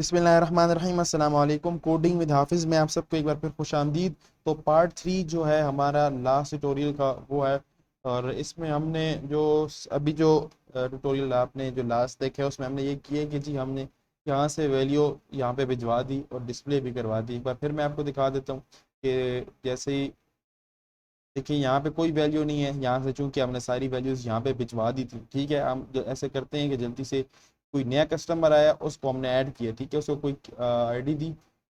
बिस्मिल्लाहिर्रहमानिर्रहीम अस्सलाम वालेकुम। कोडिंग विद हाफिज़ में आप सबको एक बार फिर खुशामदीद। तो पार्ट 3 जो है हमारा लास्ट ट्यूटोरियल का वो है, और इसमें हमने जो अभी जो ट्यूटोरियल आपने जो लास्ट देखा है उसमें हमने ये किया कि जी हमने यहाँ से वैल्यू यहाँ पे भिजवा दी और डिस्प्ले भी करवा दी। एक बार फिर मैं आपको दिखा देता हूँ कि जैसे ही देखिए यहाँ पे कोई वैल्यू नहीं है, यहाँ से चूंकि हमने सारी वैल्यूज़ यहाँ पे भिजवा दी थी। ठीक है, हम जो ऐसे करते हैं कि जल्दी से कोई नया कस्टमर आया उसको हमने ऐड किया, ठीक है, उसको कोई आईडी दी,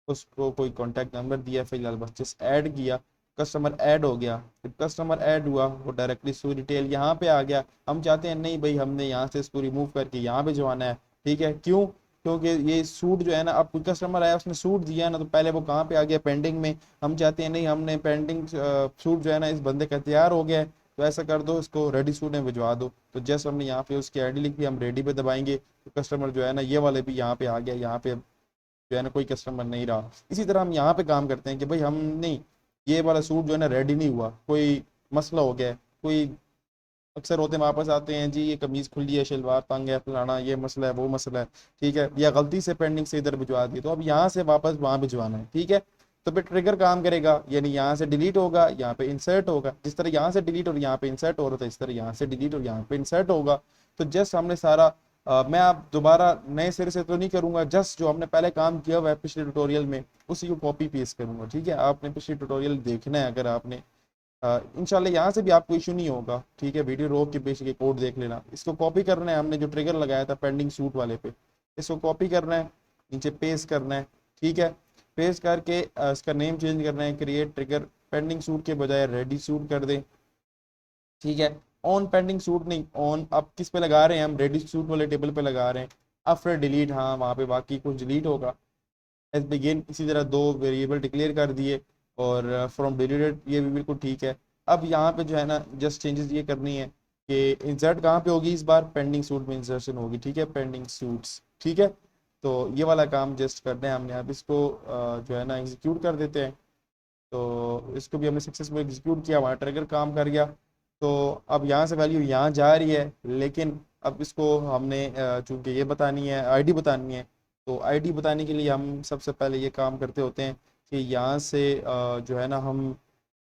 उसको कोई कॉन्टैक्ट नंबर दिया, फिलहाल बस जस्ट ऐड किया, कस्टमर ऐड हो गया। जब कस्टमर ऐड हुआ वो डायरेक्टली सू डिटेल यहाँ पे आ गया। हम चाहते हैं नहीं भाई, हमने यहाँ से इसको रिमूव करके यहाँ पे जवाना है। ठीक है, क्यों? क्योंकि ये सूट जो है ना, अब कोई कस्टमर आया उसने सूट दिया ना, तो पहले वो कहाँ पे आ गया, पेंडिंग में। हम चाहते हैं नहीं, हमने पेंडिंग सूट जो है ना इस बंदे का तैयार हो गया है, तो ऐसा कर दो, इसको रेडी सूट में भिजवा दो। तो जस्ट हमने यहाँ पे उसकी आईडी लिख दी, हम रेडी पे दबाएंगे तो कस्टमर जो है ना ये वाले भी यहाँ पे आ गया। यहाँ पे जो है ना कोई कस्टमर नहीं रहा। इसी तरह हम यहाँ पे काम करते हैं कि भाई हम नहीं, ये वाला सूट जो है ना रेडी नहीं हुआ, कोई मसला हो गया है, कोई अक्सर होते हैं वापस आते हैं जी ये कमीज खुली है, शलवार तंग है, फलाना ये मसला है वो मसला है। ठीक है, या गलती से पेंडिंग से इधर भिजवा दी, तो अब यहाँ से वापस वहां भिजवाना है। ठीक है, तो फिर ट्रिगर काम करेगा, यानी यहाँ से डिलीट होगा, यहाँ पे इंसर्ट होगा। जिस तरह यहाँ से डिलीट और यहाँ पे इंसर्ट हो रहा था, इस तरह यहाँ से डिलीट और यहाँ पे इंसर्ट होगा। तो जस्ट हमने सारा मैं आप दोबारा नए सिरे से तो नहीं करूंगा, जस्ट जो हमने पहले काम किया हुआ है पिछले ट्यूटोरियल में उसी को कॉपी पेस्ट करूंगा। ठीक है, आपने पिछले ट्यूटोरियल देखना है, अगर आपने इंशाल्लाह यहाँ से भी आपको इशू नहीं होगा। ठीक है, वीडियो रोक के पेश के कोड देख लेना। इसको कॉपी करना है, हमने जो ट्रिगर लगाया था पेंडिंग सूट वाले पे, इसको कॉपी करना है, नीचे पेस्ट करना है। ठीक है, पेस्ट करके इसका नेम चेंज करना है, क्रिएट ट्रिगर पेंडिंग सूट के बजाय रेडी सूट कर दें। ठीक है, ऑन पेंडिंग सूट नहीं, ऑन अब किस पे लगा रहे हैं, हम रेडी सूट वाले टेबल पे लगा रहे हैं। आफ्टर डिलीट, हाँ वहाँ पे बाकी कुछ डिलीट होगा। एज बिगिन इसी तरह दो वेरिएबल डिक्लेयर कर दिए, और फ्रॉम डिलीटेड ये भी बिल्कुल ठीक है। अब यहाँ पे जो है ना जस्ट चेंजेस ये करनी है कि इंसर्ट कहाँ पे होगी, इस बार पेंडिंग सूट में इंसर्शन होगी। ठीक है, पेंडिंग सूट्स। ठीक है, तो ये वाला काम जस्ट करना है हमने। अब इसको जो है ना एग्जीक्यूट कर देते हैं। तो इसको भी हमने सक्सेसफुल एग्जीक्यूट किया, हमारा ट्रिगर काम कर गया। तो अब यहाँ से वैल्यू यहाँ जा रही है, लेकिन अब इसको हमने चूंकि ये बतानी है, आईडी बतानी है। तो आईडी बताने के लिए हम सबसे पहले ये काम करते होते हैं कि यहाँ से जो है ना हम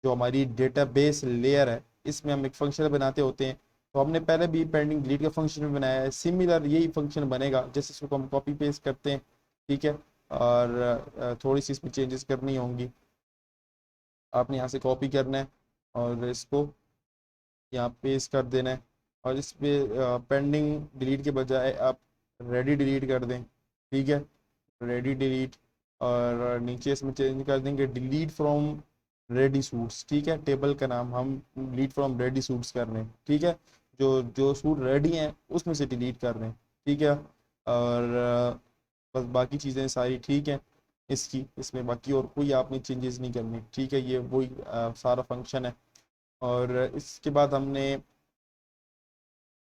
जो हमारी डेटाबेस लेयर है इसमें हम एक फंक्शन बनाते होते हैं। तो हमने पहले भी पेंडिंग डिलीट का फंक्शन बनाया है, सिमिलर यही फंक्शन बनेगा जैसे इसको हम कॉपी पेस्ट करते हैं। ठीक है, और थोड़ी सी इसमें चेंजेस करनी होंगी। आपने यहाँ से कॉपी करना है और इसको यहाँ पेस्ट कर देना है, और इस पे पेंडिंग डिलीट के बजाय आप रेडी डिलीट कर दें। ठीक है, रेडी डिलीट, और नीचे इसमें चेंज कर देंगे डिलीट फ्रॉम रेडी सूट्स। ठीक है, टेबल का नाम हम डिलीट फ्रॉम रेडी सूट्स कर रहे हैं। ठीक है, जो जो सूट रेडी हैं उसमें से डिलीट कर रहे हैं। ठीक है, और बस बाकी चीज़ें सारी ठीक हैं इसकी, इसमें बाकी और कोई आपने चेंजेस नहीं करनी। ठीक है, ये वही सारा फंक्शन है। और इसके बाद हमने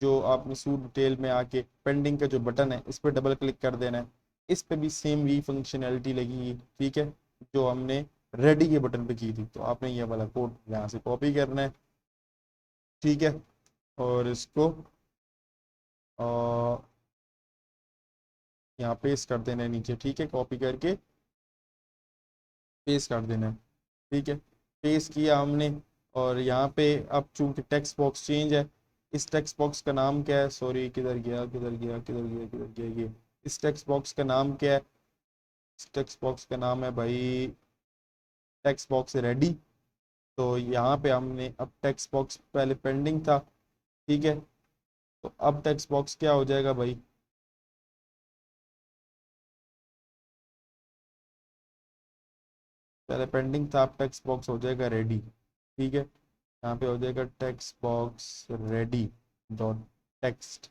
जो आपने सूट डिटेल में आके पेंडिंग का जो बटन है इस पर डबल क्लिक कर देना है। इस पे भी सेम वही फंक्शनैलिटी लगेगी। ठीक है, जो हमने रेडी के बटन पे की थी। तो आपने ये वाला कोड यहाँ से कॉपी करना है। ठीक है, और इसको अ, यहाँ पेस्ट कर देना है नीचे। ठीक है, कॉपी करके पेस्ट कर देना है। ठीक है, पेस्ट किया हमने, और यहाँ पे अब चूंकि टेक्स्ट बॉक्स चेंज है, इस टेक्स्ट बॉक्स का नाम क्या है, सॉरी किधर गया किधर गया किधर गया किधर गया, ये इस टेक्स्ट बॉक्स का नाम क्या है, इस टेक्स्ट बॉक्स का नाम है भाई टेक्स्ट बॉक्स रेडी। तो यहाँ पे हमने अब टेक्स्ट बॉक्स पहले पेंडिंग था। ठीक है, तो अब टेक्स्ट बॉक्स क्या हो जाएगा भाई, पहले पेंडिंग था, अब टेक्स्ट बॉक्स हो जाएगा रेडी। ठीक है, यहाँ पे हो जाएगा text box ready dot text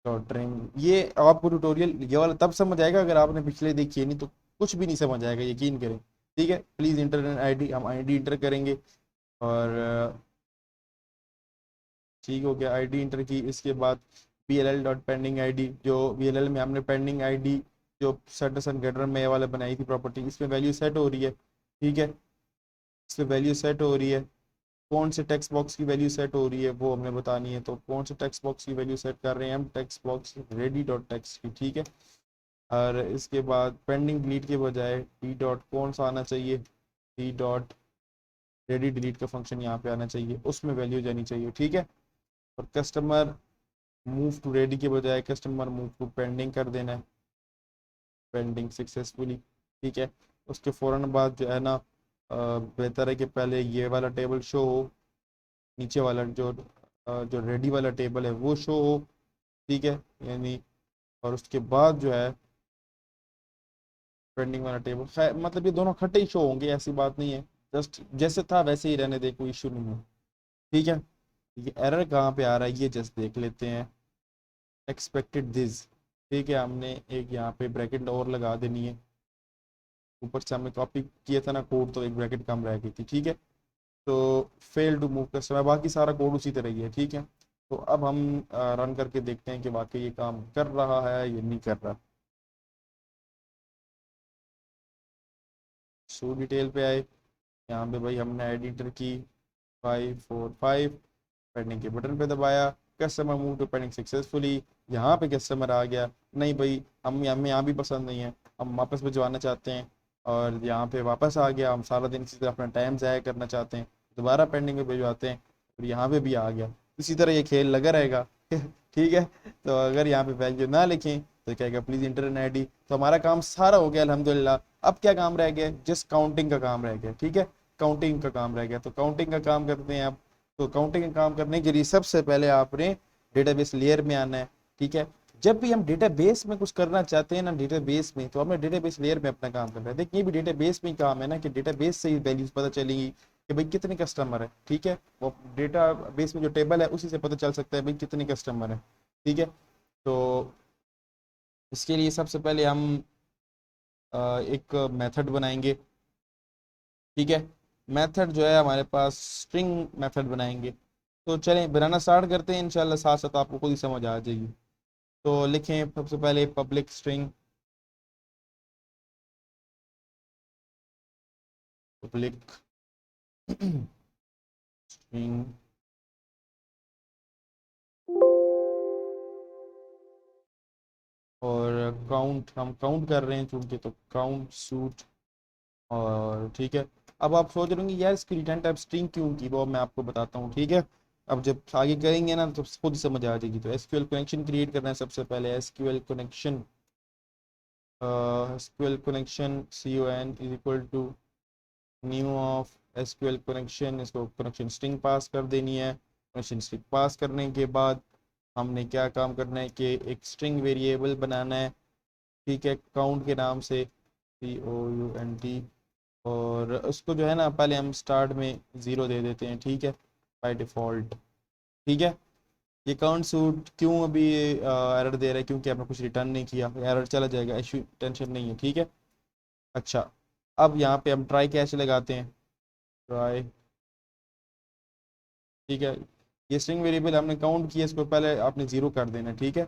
dot trim. ये आपको ट्यूटोरियल ये वाला तब समझ आएगा अगर आपने पिछले देखिए, नहीं तो कुछ भी नहीं समझ आएगा, यकीन करें। ठीक है, प्लीज इंटर आईडी, हम आईडी इंटर करेंगे, और ठीक हो गया, आईडी इंटर की। इसके बाद PLL डॉट पेंडिंग आईडी, जो VLL में हमने पेंडिंग आईडी जो सेटस एंड गेटर में ये वाले बनाई थी प्रॉपर्टी, इसमें वैल्यू सेट हो रही है। ठीक है, इसमें वैल्यू सेट हो रही है, कौन से टेक्स्ट बॉक्स की वैल्यू सेट हो रही है वो हमने बतानी है। तो कौन से टेक्स्ट बॉक्स की वैल्यू सेट कर रहे हैं हम, text box ready dot text की। ठीक है, और इसके बाद पेंडिंग डिलीट के बजाय डी डॉट कौन सा आना चाहिए, डी डॉट रेडी डिलीट का फंक्शन यहाँ पे आना चाहिए, उसमें वैल्यू जानी चाहिए, ठीक है। और कस्टमर मूव टू रेडी के बजाय कस्टमर मूव टू पेंडिंग कर देना है, पेंडिंग सक्सेसफुली, ठीक है। उसके फ़ौरन बाद जो है ना बेहतर है कि पहले ये वाला टेबल शो हो, नीचे वाला जो रेडी वाला टेबल है वो शो हो, ठीक है, यानी। और उसके बाद जो है पेंडिंग वाला टेबल, खैर मतलब ये दोनों इकट्ठे ही शो होंगे, ऐसी बात नहीं है, जस्ट जैसे था वैसे ही रहने दे, कोई इशू नहीं है, ठीक है। ये एरर कहाँ पे आ रहा है ये जस्ट देख लेते हैं, एक्सपेक्टेड दिस, ठीक है, हमने एक यहाँ पे ब्रैकेट और लगा देनी है, ऊपर से हमने कॉपी किया था ना कोड, तो एक ब्रैकेट कम रह गई थी, ठीक है। तो फेल टू मूव कस्टमर, बाकी सारा कोड उसी तरह ही है, ठीक है। तो अब हम रन करके देखते हैं कि वाकई ये काम कर रहा है या नहीं कर रहा। शो डिटेल पे आए, यहाँ पे भाई हमने एडिटर की 545 पेंडिंग के बटन पे दबाया, customer move to pending successfully, यहाँ पे कस्टमर आ गया, नहीं भाई हम हमें यहाँ भी पसंद नहीं है, हम वापस भिजवाना चाहते हैं, और यहाँ पे वापस आ गया, हम सारा दिन इसी तरह अपना टाइम ज़ाया करना चाहते हैं, दोबारा पेंडिंग पे भिजवाते हैं, और यहाँ पे भी आ गया, इसी तरह ये खेल लगा रहेगा ठीक है। तो अगर यहाँ पे वैल्यू ना लिखें तो कहेगा प्लीज़ इंटर एन आईडी, तो हमारा काम सारा हो गया अल्हम्दुलिल्लाह। अब क्या काम रह गया, जस्ट काउंटिंग का काम रह गया, ठीक है, काउंटिंग का काम रह गया, तो काउंटिंग का काम करते हैं आप। तो काउंटिंग का काम करने के लिए सबसे पहले आपने डेटाबेस लेयर में आना है, ठीक है। जब भी हम डेटाबेस में कुछ करना चाहते हैं ना डेटाबेस में, तो हमें डेटाबेस लेयर में अपना काम करना है। देखिए ये भी डेटाबेस में ही काम है ना, कि डेटाबेस से ही वैल्यूज पता चलेंगी कि भाई कितने कस्टमर है, ठीक है। वो डेटाबेस में जो टेबल है उसी से पता चल सकता है भाई कितने कस्टमर है, ठीक है। तो इसके लिए सबसे पहले हम एक मेथड बनाएंगे, ठीक है। मेथड जो है हमारे पास स्ट्रिंग मेथड बनाएंगे, तो चलें बनाना स्टार्ट करते हैं, इंशाल्लाह साथ साथ आपको खुद ही समझ आ जाएगी। तो लिखें सबसे पहले पब्लिक स्ट्रिंग, पब्लिक स्ट्रिंग, और काउंट, हम काउंट कर रहे हैं चूंकि, तो काउंट सूट, और ठीक है। अब आप सोच रहे होंगे यार इसकी रिटर्न टाइप स्ट्रिंग क्यों की, वो मैं आपको बताता हूँ, ठीक है। अब जब आगे करेंगे ना तो खुद ही समझ आ जाएगी। तो एसक्यूएल कनेक्शन क्रिएट करना है सबसे पहले, SQL connection, SQL connection con is equal to new of SQL connection, इसको कनेक्शन स्ट्रिंग पास कर देनी है। कनेक्शन स्ट्रिंग पास करने के बाद हमने क्या काम करना है कि एक स्ट्रिंग वेरिएबल बनाना है, ठीक है, काउंट के नाम से, COUNT, और उसको जो है ना पहले हम स्टार्ट में 0 दे देते हैं, ठीक है, बाय डिफ़ॉल्ट, ठीक है। ये काउंट सूट क्यों अभी एरर दे रहा है, क्योंकि आपने कुछ रिटर्न नहीं किया, एरर चला जाएगा, इशू टेंशन नहीं है, ठीक है। अच्छा, अब यहाँ पे हम ट्राई कैच लगाते हैं, ट्राई, ठीक है। ये स्ट्रिंग वेरिएबल हमने काउंट किया, इसको पहले आपने 0 कर देना, ठीक है,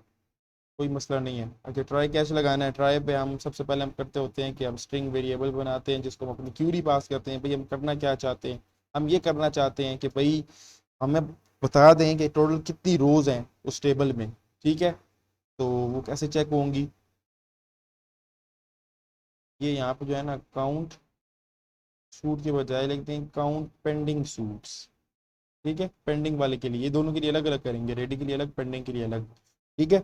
कोई मसला नहीं है। अच्छा, ट्राई कैसे लगाना है, ट्राई पे हम सबसे पहले हम करते होते हैं कि हम स्ट्रिंग वेरिएबल बनाते हैं जिसको हम अपनी क्यूरी पास करते हैं, भाई हम करना क्या चाहते हैं। हम ये करना चाहते हैं कि भाई हमें बता दें कि टोटल कितनी रोज हैं उस टेबल में, ठीक है। तो वो कैसे चेक होंगी, ये यहाँ पे जो है ना काउंट सूट के बजाय लिखते हैं काउंट पेंडिंग सूट्स, ठीक है। पेंडिंग वाले के लिए, ये दोनों के लिए अलग अलग करेंगे, रेडी के लिए अलग, पेंडिंग के लिए अलग, ठीक है।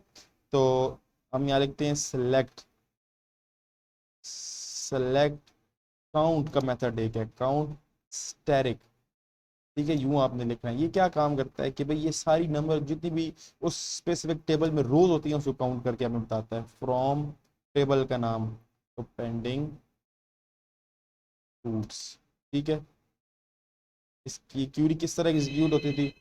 तो हम यहाँ लिखते हैं सेलेक्ट, सेलेक्ट काउंट का मेथड एक है काउंट स्टैरिक, ठीक है, यूं आपने लिखना है। ये क्या काम करता है कि भाई ये सारी नंबर जितनी भी उस स्पेसिफिक टेबल में रोज होती हैं उसको काउंट करके हमें बताता है, फ्रॉम टेबल का नाम, तो पेंडिंग फ्रूट्स, ठीक है। इसकी क्यूरी किस तरह एग्जीक्यूट होती थी,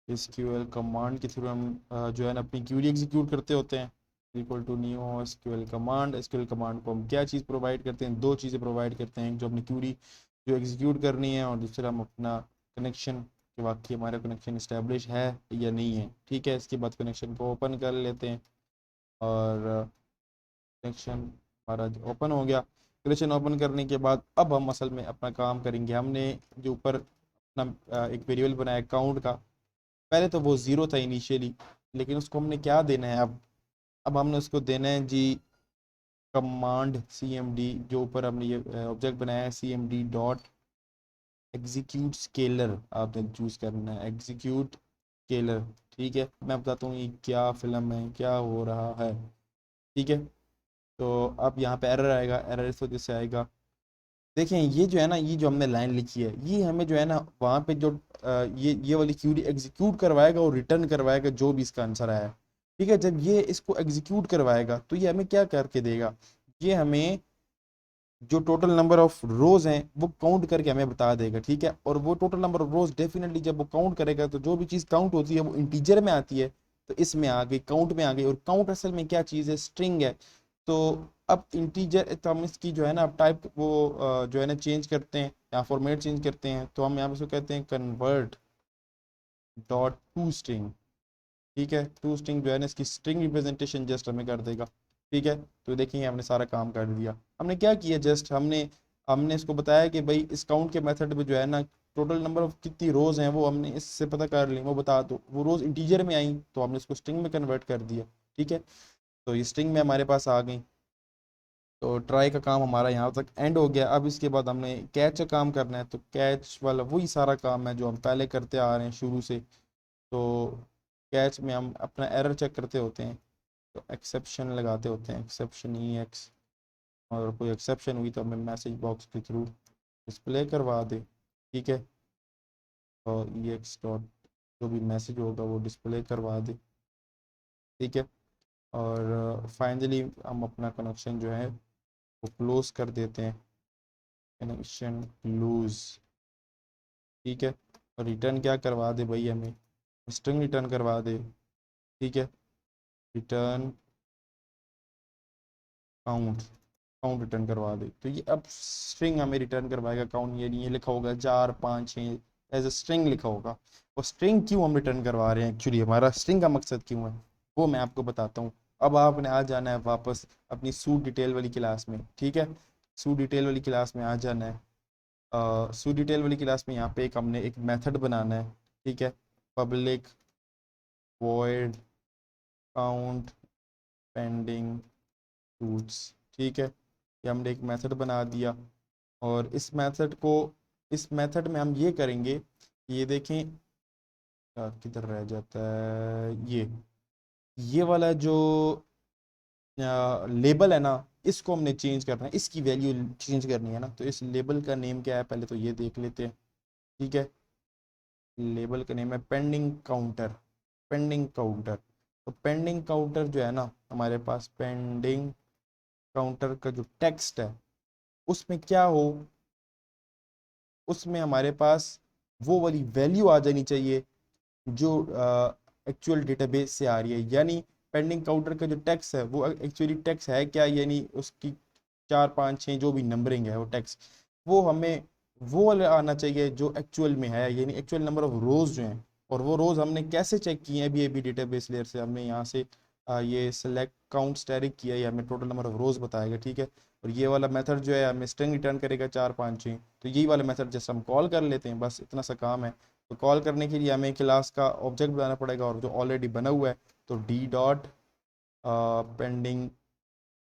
एसक्यूएल कमांड के थ्रू हम जो है ना अपनी क्यूरी एग्जीक्यूट करते होते हैं, equal to new SQL command. SQL command को हम क्या चीज़ प्रोवाइड करते हैं, दो चीज़ें प्रोवाइड करते हैं, जो अपनी क्यूरी जो एग्जीक्यूट करनी है, और दूसरा हम अपना कनेक्शन, कि वाकई हमारा कनेक्शन इस्टेब्लिश है या नहीं है, ठीक है। इसके बाद कनेक्शन को ओपन कर लेते हैं, और कनेक्शन हमारा ओपन हो गया। कनेक्शन ओपन करने के बाद अब हम असल में अपना काम करेंगे। हमने जो ऊपर अपना एक वेरिएबल बनाया काउंट का, पहले तो वो ज़ीरो था इनिशियली, लेकिन उसको हमने क्या देना है अब हमने उसको देना है जी कमांड सी एम डी, जो ऊपर हमने ये ऑब्जेक्ट बनाया है C M D dot execute scalar, आपने चूज करना है एग्जीक्यूट स्केलर। ठीक है, मैं बताता हूँ ये क्या फिल्म है, क्या हो रहा है। ठीक है, तो अब यहाँ पे एरर आएगा, एरर इस वजह से आएगा, देखें ये जो है ना, ये जो हमने लाइन लिखी है, ये हमें जो है ना वहाँ पे जो ये वाली क्यूरी एग्जीक्यूट करवाएगा और रिटर्न करवाएगा जो भी इसका आंसर आया है। ठीक है, जब ये इसको एग्जीक्यूट करवाएगा तो ये हमें क्या करके देगा, ये हमें जो टोटल नंबर ऑफ रोज हैं वो काउंट करके हमें बता देगा। ठीक है, और वो total number of rose definitely जब वो काउंट करेगा तो जो भी चीज़ काउंट होती है वो इंटीजर में आती है, तो इसमें आ गई, काउंट में आ गई। और काउंट असल में क्या चीज़ है, स्ट्रिंग है। तो अब इंटीजर, तो हम इसकी जो है ना अब टाइप वो जो है ना चेंज करते हैं या फॉर्मेट चेंज करते हैं, तो हम यहाँ पे इसको कहते हैं कन्वर्ट डॉट टू स्ट्रिंग। ठीक है, टू स्ट्रिंग जो है ना इसकी स्ट्रिंग रिप्रेजेंटेशन जस्ट हमें कर देगा। ठीक है, तो देखेंगे हमने सारा काम कर दिया। हमने क्या किया, जस्ट हमने हमने इसको बताया कि भाई इस काउंट के मेथड में जो है ना टोटल नंबर ऑफ कितनी रोज हैं वो हमने इससे पता कर ली, वो बता दो, वो रोज इंटीजर में आई तो हमने इसको स्ट्रिंग में कन्वर्ट कर दिया। ठीक है, तो ये स्ट्रिंग में हमारे पास आ गई। तो ट्राई का काम हमारा यहाँ तक एंड हो गया। अब इसके बाद हमने कैच का काम करना है, तो कैच वाला वही सारा काम है जो हम पहले करते आ रहे हैं शुरू से। तो कैच में हम अपना एरर चेक करते होते हैं, तो एक्सेप्शन लगाते होते हैं, एक्सेप्शन ई एक्स, और कोई एक्सेप्शन हुई तो हमें मैसेज बॉक्स के थ्रू डिस्प्ले करवा दे। ठीक है, और ई एक्स डॉट जो भी मैसेज होगा वो डिस्प्ले करवा दे। ठीक है, और फाइनली हम अपना कनेक्शन जो है वो क्लोज कर देते हैं, कनेक्शन क्लोज। ठीक है, और रिटर्न क्या करवा दे भाई, हमें स्ट्रिंग रिटर्न करवा दे। ठीक है, रिटर्न काउंट, काउंट रिटर्न करवा दे। तो ये अब स्ट्रिंग हमें रिटर्न करवाएगा काउंट, ये नहीं ये लिखा होगा 4 5 6 एज अ स्ट्रिंग लिखा होगा। और स्ट्रिंग क्यों हम रिटर्न करवा रहे हैं, एक्चुअली हमारा स्ट्रिंग का मकसद क्यों है वो मैं आपको बताता हूँ। अब आपने आ जाना है वापस अपनी सूट डिटेल वाली क्लास में। ठीक है, सूट डिटेल वाली क्लास में आ जाना है। सूट डिटेल वाली क्लास में यहाँ पे एक हमने एक मेथड बनाना है। ठीक है, public void count pending routes. ठीक है, ये हमने एक मेथड बना दिया। और इस मेथड में हम ये करेंगे, ये देखें किधर रह जाता है, ये वाला जो लेबल है ना, इसको हमने चेंज करना है, इसकी वैल्यू चेंज करनी है ना। तो इस लेबल का नेम क्या है पहले तो ये देख लेते हैं। ठीक है, लेबल का नेम है पेंडिंग काउंटर, पेंडिंग काउंटर। तो पेंडिंग काउंटर जो है ना हमारे पास, पेंडिंग काउंटर का जो टेक्स्ट है उसमें क्या हो, उसमें हमारे पास वो वाली वैल्यू आ जानी चाहिए जो एक्चुअल डेटाबेस से आ रही है। यानी पेंडिंग काउंटर का जो टेक्स्ट है वो एक्चुअली टेक्स्ट है क्या, यानी उसकी 4 5 6 जो भी नंबरिंग है वो टेक्स्ट, वो हमें वो वाला आना चाहिए जो एक्चुअल में है, यानी एक्चुअल नंबर ऑफ रोज जो हैं। और वो रोज हमने कैसे चेक किए हैं, अभी डेटाबेस लेयर से हमने यहाँ से ये सेलेक्ट काउंट स्टैटिक किया, ये हमें टोटल नंबर ऑफ रोज बताएगा। ठीक है, और ये वाला मेथड जो है हमें स्ट्रिंग रिटर्न करेगा 4 5 6। तो यही वाला मेथड जैसे हम कॉल कर लेते हैं, बस इतना सा काम है। तो कॉल करने के लिए हमें क्लास का ऑब्जेक्ट बनाना पड़ेगा और जो ऑलरेडी बना हुआ है, तो डी डॉट पेंडिंग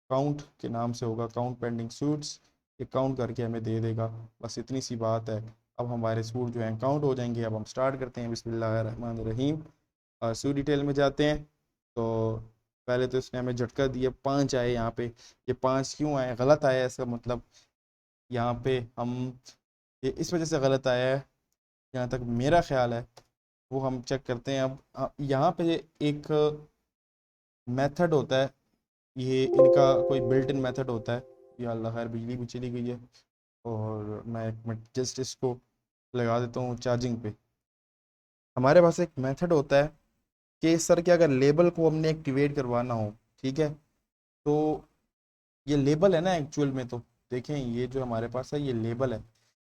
काउंट के नाम से होगा, काउंट पेंडिंग सूट्स, ये काउंट करके हमें दे देगा। बस इतनी सी बात है। अब हमारे सूट जो हैं काउंट हो जाएंगे। अब हम स्टार्ट करते हैं, बिस्मिल्लाहिर्रहमानिर्रहीम। सूट डिटेल में जाते हैं। तो पहले तो इसने हमें झटका दिया, 5 आए यहाँ पे। ये 5 क्यों आए, गलत आया है इसका मतलब, यहाँ पे हम ये इस वजह से गलत आया है जहाँ तक मेरा ख्याल है, वो हम चेक करते हैं। अब यहाँ पे एक मेथड होता है, ये इनका कोई बिल्ट इन मेथड होता है। या अल्लाह खैर, बिजली भी चली गई है, और मैं एक मिनट जस्ट इसको लगा देता हूँ चार्जिंग पे। हमारे पास एक मेथड होता है कि सर कि अगर लेबल को हमने एक्टिवेट करवाना हो, ठीक है, तो ये लेबल है ना एक्चुअल में, तो देखें ये जो हमारे पास है ये लेबल है।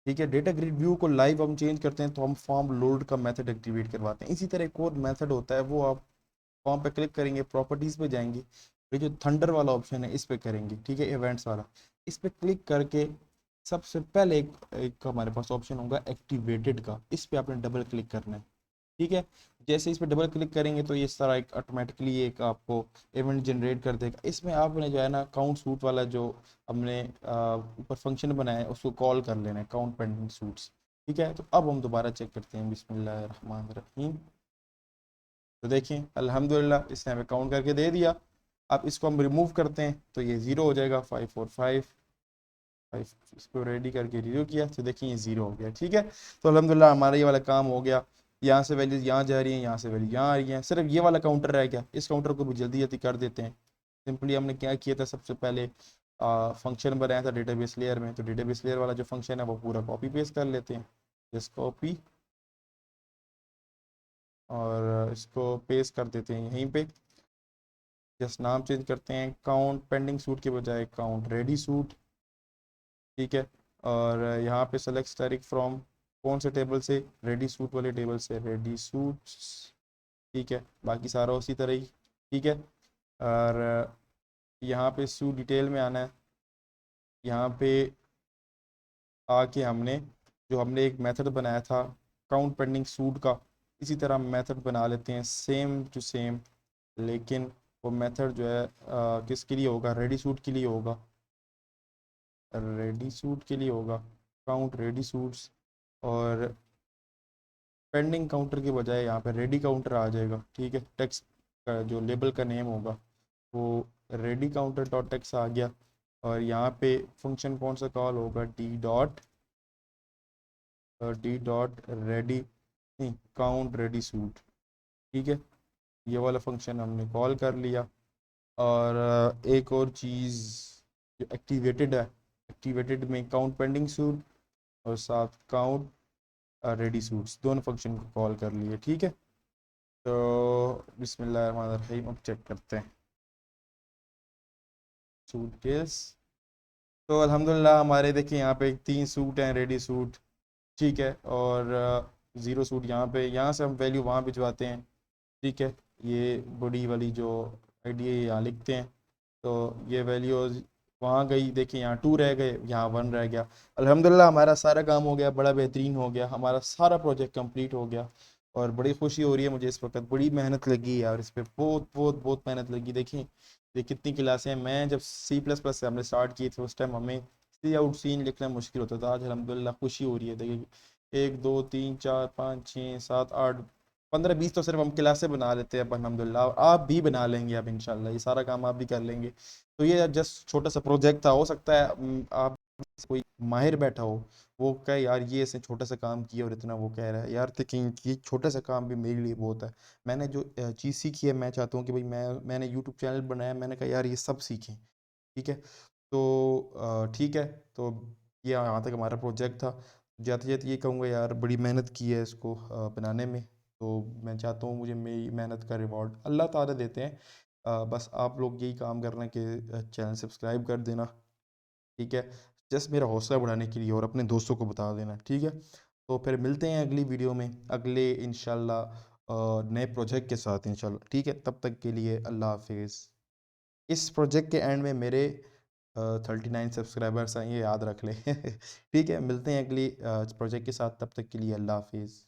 ठीक है, डेटा ग्रिड व्यू को लाइव हम चेंज करते हैं तो हम फॉर्म लोड का मेथड एक्टिवेट करवाते हैं। इसी तरह एक और मेथड होता है, वो आप फॉर्म पे क्लिक करेंगे, प्रॉपर्टीज पे जाएंगे, ये जो थंडर वाला ऑप्शन है इस पे करेंगे। ठीक है, इवेंट्स वाला, इस पे क्लिक करके सबसे पहले एक हमारे पास ऑप्शन होगा एक्टिवेटेड का, इस पे आपने डबल क्लिक करना है। ठीक है। जैसे इस पर डबल क्लिक करेंगे तो ये सारा एक ऑटोमेटिकली एक आपको इवेंट जनरेट कर देगा। इसमें आपने जो है ना काउंट सूट वाला जो हमने ऊपर फंक्शन बनाया है उसको कॉल कर लेना है, काउंट पेंडिंग सूट्स। ठीक है, तो अब हम दोबारा चेक करते हैं, बिस्मिल्लाहिर्रहमानिर्रहीम। तो देखिए अल्हम्दुलिल्लाह इसने हमें काउंट करके दे दिया। अब इसको हम रिमूव करते हैं तो ये ज़ीरो हो जाएगा, 545 5। इसको रेडी करके रिव्यू किया तो देखिए ये ज़ीरो हो गया। ठीक है, तो अल्हम्दुलिल्लाह हमारा ये वाला काम हो गया। यहाँ से वैल्यूज यहाँ जा रही हैं, यहाँ से वैल्यू यहाँ आ रही हैं, सिर्फ ये वाला काउंटर रह गया। इस काउंटर को भी जल्दी जल्दी कर देते हैं। सिंपली हमने क्या किया था, सबसे पहले फंक्शन बनाया था डेटाबेस लेयर में, तो डेटाबेस लेयर वाला जो फंक्शन है वो पूरा कॉपी पेस्ट कर लेते हैं। जस्ट कॉपी और इसको पेस्ट कर देते हैं यहीं पे। जस्ट नाम चेंज करते हैं, काउंट पेंडिंग सूट के बजाय काउंट रेडी सूट। ठीक है, और यहाँ पे सेलेक्ट तारीख फ्रॉम कौन से टेबल से, रेडी सूट वाले टेबल से रेडी सूट्स। ठीक है, बाकी सारा उसी तरह ही। ठीक है, और यहाँ पे सूट डिटेल में आना है। यहाँ पे आके हमने एक मेथड बनाया था काउंट पेंडिंग सूट का, इसी तरह मेथड बना लेते हैं सेम टू सेम। लेकिन वो मेथड जो है किसके लिए होगा, रेडी सूट के लिए होगा, रेडी सूट के लिए होगा, काउंट रेडी सूट्स। और पेंडिंग काउंटर के बजाय यहाँ पे रेडी काउंटर आ जाएगा। ठीक है, टेक्स्ट का जो लेबल का नेम होगा वो रेडी काउंटर डॉट टेक्स्ट आ गया। और यहाँ पे फंक्शन कौन सा कॉल होगा, डी डॉट रेडी, नहीं काउंट रेडी सूट। ठीक है, ये वाला फंक्शन हमने कॉल कर लिया। और एक और चीज़ जो एक्टिवेटेड है, एक्टिवेटेड में काउंट पेंडिंग सूट और साथ काउंट रेडी सूट्स दोनों फंक्शन को कॉल कर लिए। ठीक है, तो बिस्मिल्लाहिर्रहमानिर्रहीम अब चेक करते हैं सूट डिटेल्स। तो अल्हम्दुलिल्लाह हमारे देखिए यहाँ पे 3 सूट हैं रेडी सूट। ठीक है, और 0 सूट यहाँ पे, यहाँ से हम वैल्यू वहाँ भिजवाते हैं। ठीक है, ये बड़ी वाली जो आईडी है यहाँ लिखते हैं, तो ये वैल्यूज वहाँ गई, देखिए यहाँ 2 रह गए, यहाँ 1 रह गया। अल्हम्दुलिल्लाह हमारा सारा काम हो गया, बड़ा बेहतरीन हो गया, हमारा सारा प्रोजेक्ट कंप्लीट हो गया। और बड़ी खुशी हो रही है मुझे इस वक्त, बड़ी मेहनत लगी है और इस पर बहुत बहुत बहुत मेहनत लगी। देखिए ये कितनी क्लासें हैं, मैं जब C++ से हमने स्टार्ट की थी उस टाइम हमें सी आउट सीन लिखना मुश्किल होता था। आज अल्हम्दुलिल्लाह खुशी हो रही है। देखिए 1 2 3 4 5 6 7 8 15 20 तो सिर्फ हम क्लासें बना लेते हैं अब अल्हम्दुलिल्लाह, और आप भी बना लेंगे अब इंशाल्लाह, ये सारा काम आप भी कर लेंगे। तो ये जस्ट छोटा सा प्रोजेक्ट था, हो सकता है आप कोई माहिर बैठा हो वो कहे यार ये इसने छोटा सा काम किया और इतना वो कह रहा है, यार लेकिन ये छोटा सा काम भी मेरे लिए बहुत है। मैंने जो चीज़ सीखी है, मैं चाहता हूँ कि भाई मैंने यूट्यूब चैनल बनाया, मैंने कहा यार ये सब सीखें। ठीक है, तो ठीक है, तो ये यहाँ तक हमारा प्रोजेक्ट था। जाते जाते ये कहूँगा यार बड़ी मेहनत की है इसको बनाने में, तो मैं चाहता हूँ मुझे मेरी मेहनत का रिवॉर्ड अल्लाह ताला देते हैं। बस आप लोग यही काम करना कि चैनल सब्सक्राइब कर देना। ठीक है, जस्ट मेरा हौसला बढ़ाने के लिए, और अपने दोस्तों को बता देना। ठीक है, तो फिर मिलते हैं अगली वीडियो में, अगले इंशाल्लाह नए प्रोजेक्ट के साथ इंशाल्लाह। ठीक है, तब तक के लिए अल्लाह हाफिज़। इस प्रोजेक्ट के एंड में मेरे 39 सब्सक्राइबर्स हैं, ये याद रख लें। ठीक है, मिलते हैं अगली प्रोजेक्ट के साथ, तब तक के लिए अल्लाह हाफिज़।